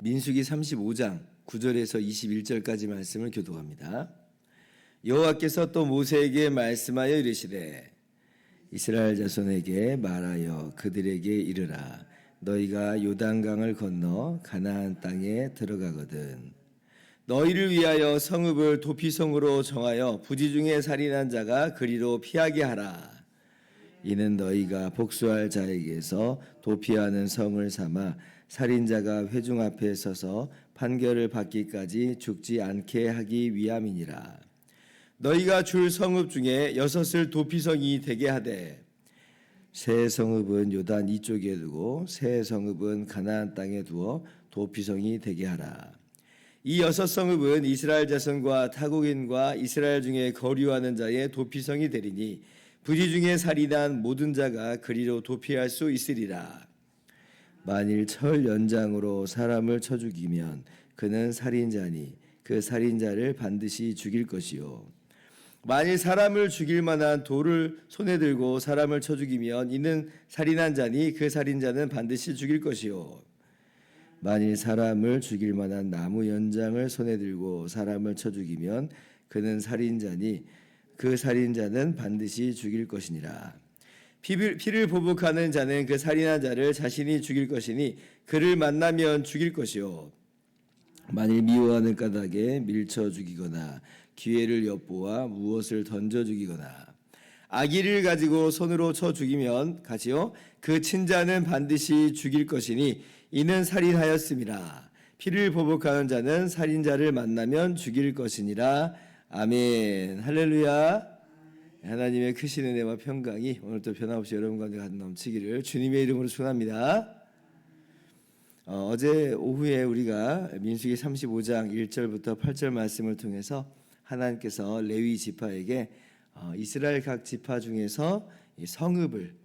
민수기 35장 9절에서 21절까지 말씀을 교독합니다. 여호와께서 또 모세에게 말씀하여 이르시되 이스라엘 자손에게 말하여 그들에게 이르라. 너희가 요단강을 건너 가나안 땅에 들어가거든 너희를 위하여 성읍을 도피성으로 정하여 부지 중에 살인한 자가 그리로 피하게 하라. 이는 너희가 복수할 자에게서 도피하는 성을 삼아 살인자가 회중 앞에 서서 판결을 받기까지 죽지 않게 하기 위함이니라. 너희가 줄 성읍 중에 6을 도피성이 되게 하되 새 성읍은 요단 이쪽에 두고 새 성읍은 가나안 땅에 두어 도피성이 되게 하라. 이 6성읍은 이스라엘 자손과 타국인과 이스라엘 중에 거류하는 자의 도피성이 되리니 부지 중에 살인한 모든 자가 그리로 도피할 수 있으리라. 만일 철 연장으로 사람을 쳐 죽이면 그는 살인자니 그 살인자를 반드시 죽일 것이요. 만일 사람을 죽일 만한 돌을 손에 들고 사람을 쳐 죽이면 이는 살인한 자니 그 살인자는 반드시 죽일 것이요. 만일 사람을 죽일 만한 나무 연장을 손에 들고 사람을 쳐 죽이면 그는 살인자니 그 살인자는 반드시 죽일 것이니라. 피를 보복하는 자는 그 살인한 자를 자신이 죽일 것이니 그를 만나면 죽일 것이요. 만일 미워하는 까닭에 밀쳐 죽이거나 기회를 엿보아 무엇을 던져 죽이거나 악의를 가지고 손으로 쳐 죽이면 가지요 그 친자는 반드시 죽일 것이니 이는 살인하였음이라. 피를 보복하는 자는 살인자를 만나면 죽일 것이니라. 아멘. 할렐루야. 하나님의 크신 은혜와 평강이 오늘도 변함없이 여러분 가운데 넘치기를 주님의 이름으로 축원합니다. 어제 오후에 우리가 민수기 35장 1절부터 8절 말씀을 통해서 하나님께서 레위 지파에게 이스라엘 각 지파 중에서 성읍을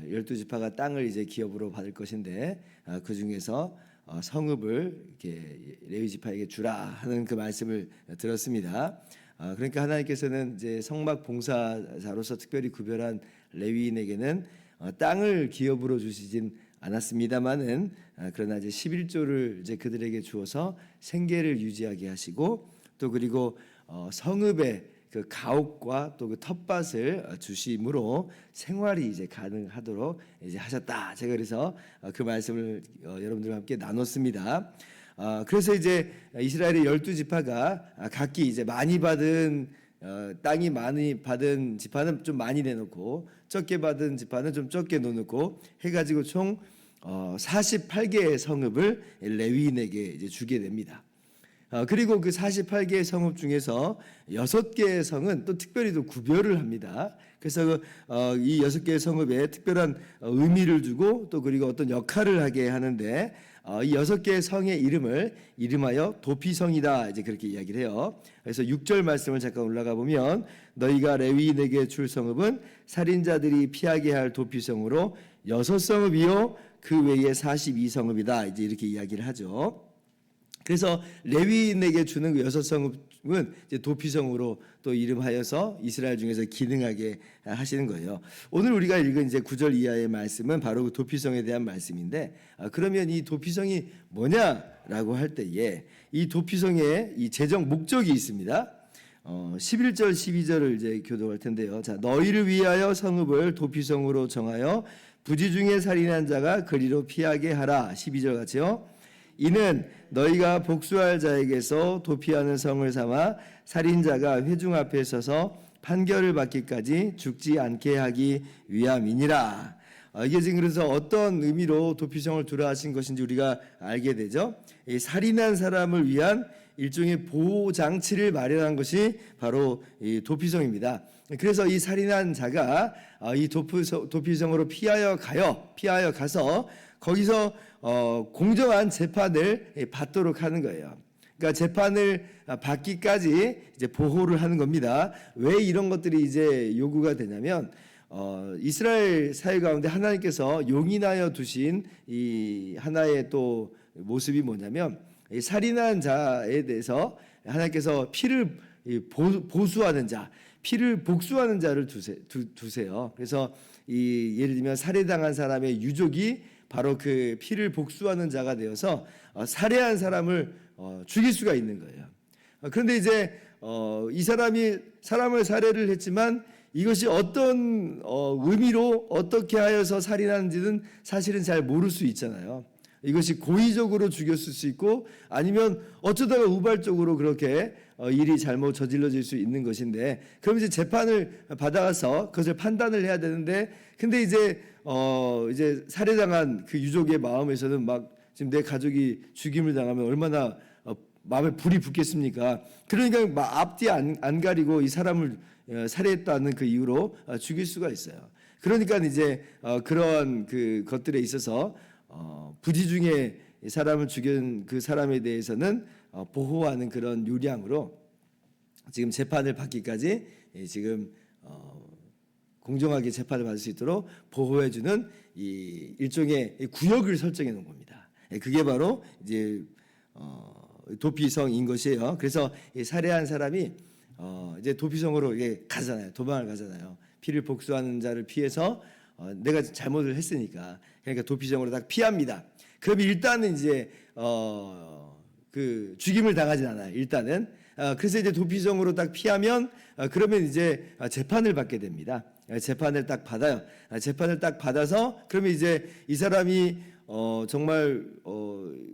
12지파가 땅을 이제 기업으로 받을 것인데 그 중에서 성읍을 이렇게 레위 지파에게 주라 하는 그 말씀을 들었습니다. 그러니까 하나님께서는 이제 성막 봉사자로서 특별히 구별한 레위인에게는 땅을 기업으로 주시진 않았습니다만은 그러나 이제 11조를 이제 그들에게 주어서 생계를 유지하게 하시고 또 그리고 성읍의 그 가옥과 또 그 텃밭을 주심으로 생활이 이제 가능하도록 이제 하셨다. 제가 그래서 그 말씀을 여러분들과 함께 나눴습니다. 그래서 이제 이스라엘의 12지파가 각기 이제 많이 받은 땅이 많이 받은 지파는 좀 많이 내놓고 적게 받은 지파는 좀 적게 놓고 해가지고 총 48개의 성읍을 레위인에게 이제 주게 됩니다. 그리고 그 48개의 성읍 중에서 6개의 성은 또 특별히 또 구별을 합니다. 그래서 이 6개의 성읍에 특별한 의미를 두고 또 그리고 어떤 역할을 하게 하는데 이 6개의 성의 이름을 이름하여 도피성이다 이제 그렇게 이야기를 해요. 그래서 6절 말씀을 잠깐 올라가 보면 너희가 레위인에게 줄 성읍은 살인자들이 피하게 할 도피성으로 6성읍이요 그 외에 42성읍이다 이제 이렇게 이야기를 하죠. 그래서 레위인에게 주는 그 6성읍은 이제 도피성으로 또 이름하여서 이스라엘 중에서 기능하게 하시는 거예요. 오늘 우리가 읽은 이제 9절 이하의 말씀은 바로 그 도피성에 대한 말씀인데 그러면 이 도피성이 뭐냐라고 할 때에 이 도피성에 이 재정 목적이 있습니다. 11절 12절을 이제 교독할 텐데요. 자, 너희를 위하여 성읍을 도피성으로 정하여 부지 중에 살인한 자가 그리로 피하게 하라. 12절 같이요. 이는 너희가 복수할 자에게서 도피하는 성을 삼아 살인자가 회중 앞에 서서 판결을 받기까지 죽지 않게 하기 위함이니라. 이게 지금 그래서 어떤 의미로 도피성을 두라 하신 것인지 우리가 알게 되죠. 이 살인한 사람을 위한 일종의 보호 장치를 마련한 것이 바로 이 도피성입니다. 그래서 이 살인한 자가 이 도피성으로 피하여 가서 거기서 공정한 재판을 받도록 하는 거예요. 그러니까 재판을 받기까지 이제 보호를 하는 겁니다. 왜 이런 것들이 이제 요구가 되냐면 이스라엘 사회 가운데 하나님께서 용인하여 두신 이 하나의 또 모습이 뭐냐면, 이 살인한 자에 대해서 하나님께서 피를 보수하는 자, 피를 복수하는 자를 두세요. 그래서 예를 들면 살해당한 사람의 유족이 바로 그 피를 복수하는 자가 되어서 살해한 사람을 죽일 수가 있는 거예요. 그런데 이제 이 사람이 사람을 살해를 했지만 이것이 어떤 의미로 어떻게 하여서 살인하는지는 사실은 잘 모를 수 있잖아요. 이것이 고의적으로 죽였을 수 있고 아니면 어쩌다가 우발적으로 그렇게 일이 잘못 저질러질 수 있는 것인데, 그럼 이제 재판을 받아가서 그것을 판단을 해야 되는데, 근데 이제 살해당한 그 유족의 마음에서는 막 지금 내 가족이 죽임을 당하면 얼마나 마음에 불이 붙겠습니까? 그러니까 막 앞뒤 안 가리고 이 사람을 살해했다는 그 이유로 죽일 수가 있어요. 그러니까 이제 그런 그 것들에 있어서 부지 중에 사람을 죽인 그 사람에 대해서는 보호하는 그런 요량으로 지금 재판을 받기까지 지금 공정하게 재판을 받을 수 있도록 보호해주는 이 일종의 구역을 설정해 놓은 겁니다. 그게 바로 이제 도피성인 것이에요. 그래서 살해한 사람이 이제 도피성으로 가잖아요. 도망을 가잖아요. 피를 복수하는 자를 피해서 내가 잘못을 했으니까, 그러니까 도피성으로 딱 피합니다. 그럼 일단은 이제 그 죽임을 당하진 않아요. 일단은 그래서 이제 도피성으로 딱 피하면 그러면 이제 재판을 받게 됩니다. 재판을 딱 받아요. 재판을 딱 받아서 그러면 이제 이 사람이 정말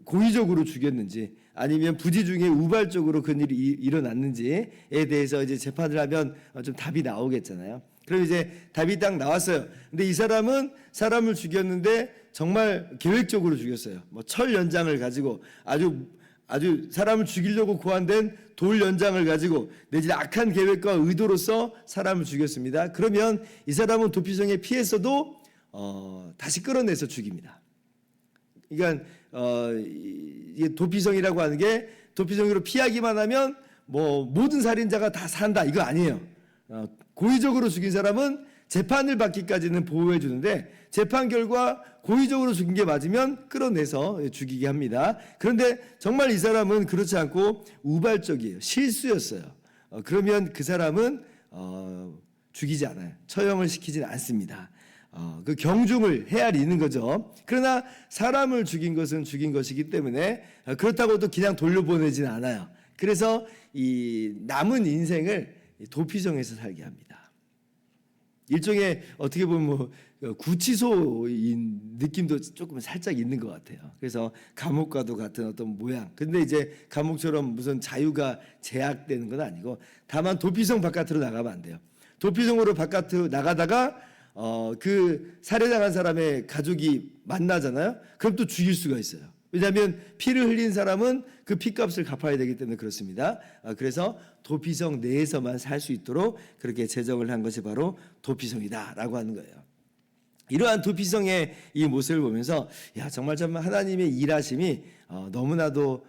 고의적으로 죽였는지 아니면 부지 중에 우발적으로 그 일이 일어났는지에 대해서 이제 재판을 하면 좀 답이 나오겠잖아요. 그럼 이제 답이 딱 나왔어요. 근데 이 사람은 사람을 죽였는데 정말 계획적으로 죽였어요. 뭐 철 연장을 가지고 아주 사람을 죽이려고 고안된 돌 연장을 가지고 내지 악한 계획과 의도로서 사람을 죽였습니다. 그러면 이 사람은 도피성에 피했어도 다시 끌어내서 죽입니다. 그러니까 이게 도피성이라고 하는 게 도피성으로 피하기만 하면 뭐 모든 살인자가 다 산다 이거 아니에요. 고의적으로 죽인 사람은 재판을 받기까지는 보호해 주는데 재판 결과 고의적으로 죽인 게 맞으면 끌어내서 죽이게 합니다. 그런데 정말 이 사람은 그렇지 않고 우발적이에요. 실수였어요. 그러면 그 사람은 죽이지 않아요. 처형을 시키지는 않습니다. 그 경중을 헤아리는 거죠. 그러나 사람을 죽인 것은 죽인 것이기 때문에 그렇다고 또 그냥 돌려보내지는 않아요. 그래서 이 남은 인생을 도피성에서 살게 합니다. 일종의 어떻게 보면 뭐 구치소인 느낌도 조금 살짝 있는 것 같아요. 그래서 감옥과도 같은 어떤 모양. 근데 이제 감옥처럼 무슨 자유가 제약되는 건 아니고 다만 도피성 바깥으로 나가면 안 돼요. 도피성으로 바깥으로 나가다가 그 살해당한 사람의 가족이 만나잖아요. 그럼 또 죽일 수가 있어요. 왜냐하면 피를 흘린 사람은 그 피값을 갚아야 되기 때문에 그렇습니다. 그래서 도피성 내에서만 살 수 있도록 그렇게 제정을 한 것이 바로 도피성이다라고 하는 거예요. 이러한 도피성의 이 모습을 보면서 정말 하나님의 일하심이 너무나도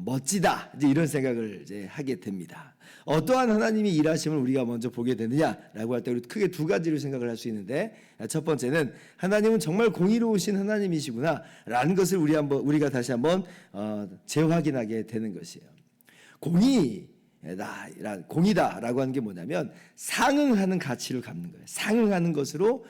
멋지다 이제 이런 생각을 이제 하게 됩니다. 어떠한 하나님의 일하심을 우리가 먼저 보게 되느냐라고 할 때 우리 크게 두 가지로 생각을 할 수 있는데, 첫 번째는 하나님은 정말 공의로우신 하나님이시구나라는 것을 우리가 다시 한번 재확인하게 되는 것이에요. 공의다라고 하는 게 뭐냐면 상응하는 가치를 갖는 거예요. 상응하는 것으로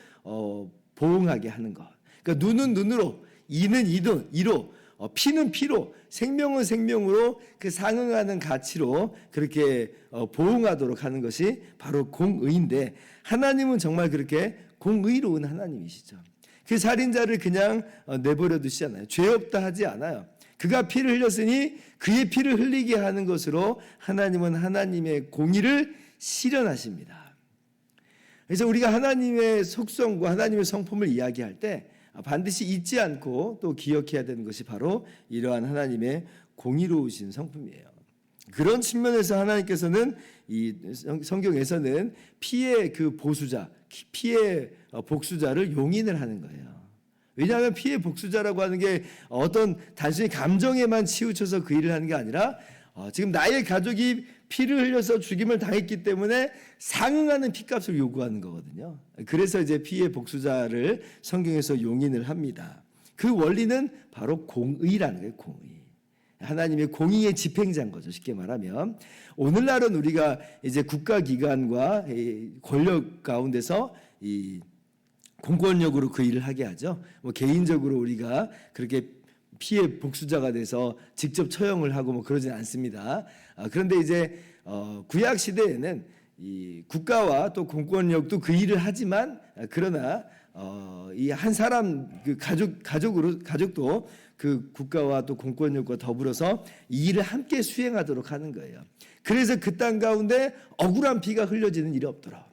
보응하게 하는 것. 그러니까 눈은 눈으로, 이는 이로, 피는 피로, 생명은 생명으로 그 상응하는 가치로 그렇게 보응하도록 하는 것이 바로 공의인데, 하나님은 정말 그렇게 공의로운 하나님이시죠. 그 살인자를 그냥 내버려 두시지 않아요. 죄 없다 하지 않아요. 그가 피를 흘렸으니 그의 피를 흘리게 하는 것으로 하나님은 하나님의 공의를 실현하십니다. 그래서 우리가 하나님의 속성과 하나님의 성품을 이야기할 때 반드시 잊지 않고 또 기억해야 되는 것이 바로 이러한 하나님의 공의로우신 성품이에요. 그런 측면에서 하나님께서는 이 성경에서는 피의 그 보수자, 피의 복수자를 용인을 하는 거예요. 왜냐하면 피의 복수자라고 하는 게 어떤 단순히 감정에만 치우쳐서 그 일을 하는 게 아니라 지금 나의 가족이 피를 흘려서 죽임을 당했기 때문에 상응하는 피값을 요구하는 거거든요. 그래서 이제 피의 복수자를 성경에서 용인을 합니다. 그 원리는 바로 공의라는 거예요. 공의. 하나님의 공의의 집행자인 거죠. 쉽게 말하면 오늘날은 우리가 이제 국가기관과 권력 가운데서 이 공권력으로 그 일을 하게 하죠. 뭐 개인적으로 우리가 그렇게 피해 복수자가 돼서 직접 처형을 하고 뭐 그러진 않습니다. 그런데 이제 구약 시대에는 이 국가와 또 공권력도 그 일을 하지만 그러나 이 한 사람 그 가족도 그 국가와 또 공권력과 더불어서 이 일을 함께 수행하도록 하는 거예요. 그래서 그 땅 가운데 억울한 피가 흘려지는 일이 없더라.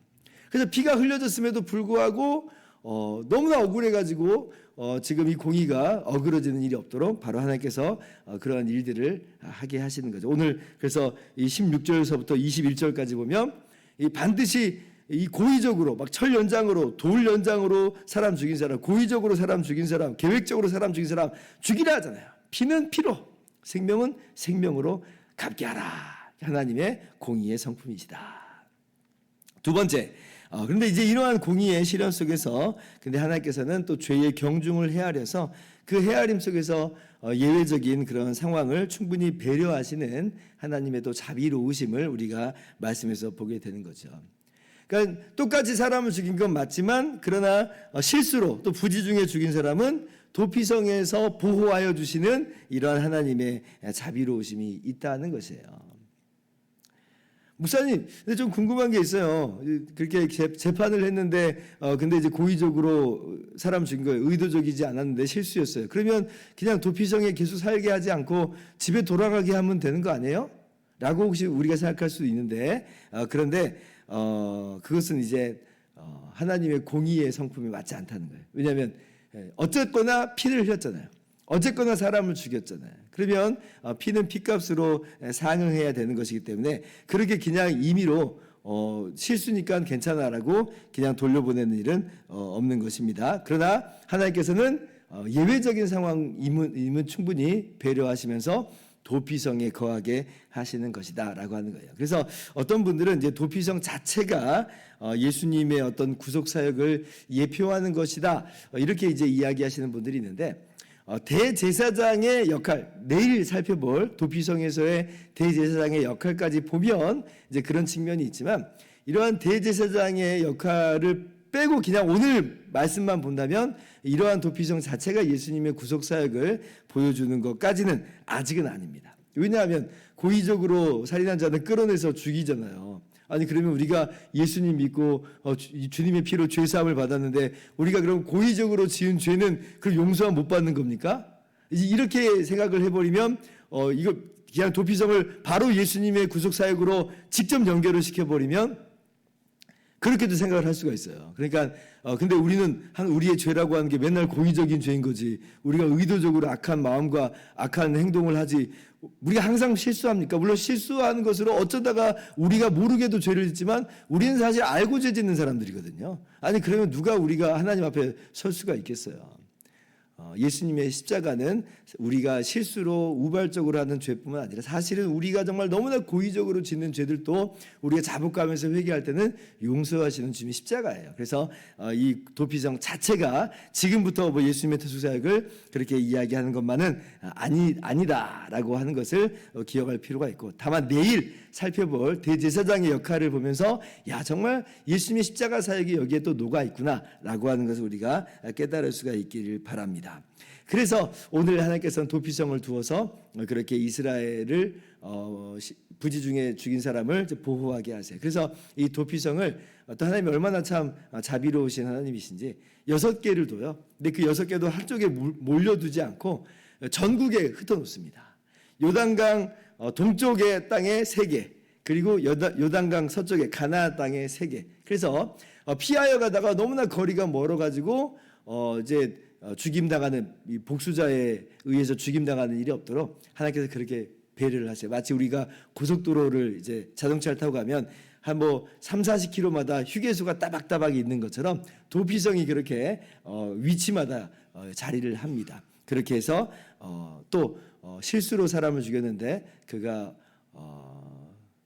그래서 피가 흘려졌음에도 불구하고 너무나 억울해가지고 지금 이 공의가 어그러지는 일이 없도록 바로 하나님께서 그러한 일들을 하게 하시는 거죠. 오늘 그래서 이 16절서부터 21절까지 보면 이 반드시 이 고의적으로 막 철 연장으로 돌 연장으로 사람 죽인 사람, 고의적으로 사람 죽인 사람, 계획적으로 사람 죽인 사람 죽이라 하잖아요. 피는 피로, 생명은 생명으로 갚게 하라. 하나님의 공의의 성품이시다. 두 번째, 그런데 이제 이러한 공의의 실현 속에서 근데 하나님께서는 또 죄의 경중을 헤아려서 그 헤아림 속에서 예외적인 그런 상황을 충분히 배려하시는 하나님의 또 자비로우심을 우리가 말씀에서 보게 되는 거죠. 그러니까 똑같이 사람을 죽인 건 맞지만 그러나 실수로 또 부지 중에 죽인 사람은 도피성에서 보호하여 주시는 이러한 하나님의 자비로우심이 있다는 것이에요. 목사님, 근데 좀 궁금한 게 있어요. 그렇게 재판을 했는데, 근데 이제 고의적으로 사람 죽인 거예요. 의도적이지 않았는데 실수였어요. 그러면 그냥 도피성에 계속 살게 하지 않고 집에 돌아가게 하면 되는 거 아니에요? 라고 혹시 우리가 생각할 수도 있는데, 그런데, 그것은 이제, 하나님의 공의의 성품이 맞지 않다는 거예요. 왜냐하면, 어쨌거나 피를 흘렸잖아요. 어쨌거나 사람을 죽였잖아요. 그러면 피는 피값으로 상응해야 되는 것이기 때문에 그렇게 그냥 임의로 실수니까 괜찮아라고 그냥 돌려보내는 일은 없는 것입니다. 그러나 하나님께서는 예외적인 상황임은 충분히 배려하시면서 도피성에 거하게 하시는 것이다라고 하는 거예요. 그래서 어떤 분들은 이제 도피성 자체가 예수님의 어떤 구속 사역을 예표하는 것이다 이렇게 이제 이야기하시는 분들이 있는데 대제사장의 역할, 내일 살펴볼 도피성에서의 대제사장의 역할까지 보면 이제 그런 측면이 있지만 이러한 대제사장의 역할을 빼고 그냥 오늘 말씀만 본다면 이러한 도피성 자체가 예수님의 구속 사역을 보여주는 것까지는 아직은 아닙니다. 왜냐하면 고의적으로 살인한 자는 끌어내서 죽이잖아요. 아니 그러면 우리가 예수님 믿고 주님의 피로 죄 사함을 받았는데 우리가 그럼 고의적으로 지은 죄는 그 용서함 못 받는 겁니까? 이렇게 생각을 해버리면 이거 그냥 도피성을 바로 예수님의 구속 사역으로 직접 연결을 시켜버리면 그렇게도 생각을 할 수가 있어요. 그러니까 근데 우리는 우리의 죄라고 하는 게 맨날 고의적인 죄인 거지. 우리가 의도적으로 악한 마음과 악한 행동을 하지. 우리가 항상 실수합니까? 물론 실수하는 것으로 어쩌다가 우리가 모르게도 죄를 짓지만 우리는 사실 알고 죄 짓는 사람들이거든요. 아니 그러면 누가 우리가 하나님 앞에 설 수가 있겠어요? 예수님의 십자가는 우리가 실수로 우발적으로 하는 죄뿐만 아니라 사실은 우리가 정말 너무나 고의적으로 짓는 죄들도 우리가 자복감에서 회개할 때는 용서하시는 주님의 십자가예요. 그래서 이 도피성 자체가 지금부터 뭐 예수님의 특수사역을 그렇게 이야기하는 것만은 아니다라고 하는 것을 기억할 필요가 있고 다만 내일 살펴볼 대제사장의 역할을 보면서 야 정말 예수님의 십자가 사역이 여기에 또 녹아 있구나라고 하는 것을 우리가 깨달을 수가 있기를 바랍니다. 그래서 오늘 하나님께서는 도피성을 두어서 그렇게 이스라엘을 부지 중에 죽인 사람을 보호하게 하세요. 그래서 이 도피성을 또 하나님이 얼마나 참 자비로우신 하나님이신지 6개를 둬요. 근데 그 6개도 한쪽에 몰려두지 않고 전국에 흩어놓습니다. 요단강 동쪽의 땅에 3개, 그리고 요단강 서쪽의 가나안 땅에 3개. 그래서 피하여 가다가 너무나 거리가 멀어가지고 이제 죽임당하는 이 복수자에 의해서 죽임당하는 일이 없도록 하나님께서 그렇게 배려를 하세요. 마치 우리가 고속도로를 이제 자동차를 타고 가면 한 뭐 3, 40km마다 휴게소가 따박따박 있는 것처럼 도피성이 그렇게 위치마다 자리를 합니다. 그렇게 해서 또 실수로 사람을 죽였는데 그가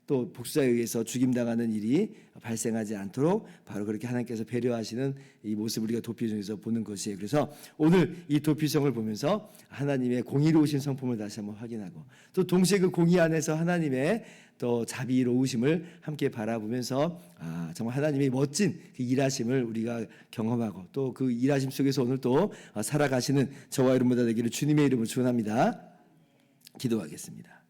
또 복수자에 의해서 죽임당하는 일이 발생하지 않도록 바로 그렇게 하나님께서 배려하시는 이 모습을 우리가 도피성에서 보는 것이에요. 그래서 오늘 이 도피성을 보면서 하나님의 공의로우신 성품을 다시 한번 확인하고 또 동시에 그 공의 안에서 하나님의 또 자비로우심을 함께 바라보면서 정말 하나님의 멋진 그 일하심을 우리가 경험하고 또 그 일하심 속에서 오늘 또 살아가시는 저와 여러분들 되기를 주님의 이름으로 축원합니다. 기도하겠습니다.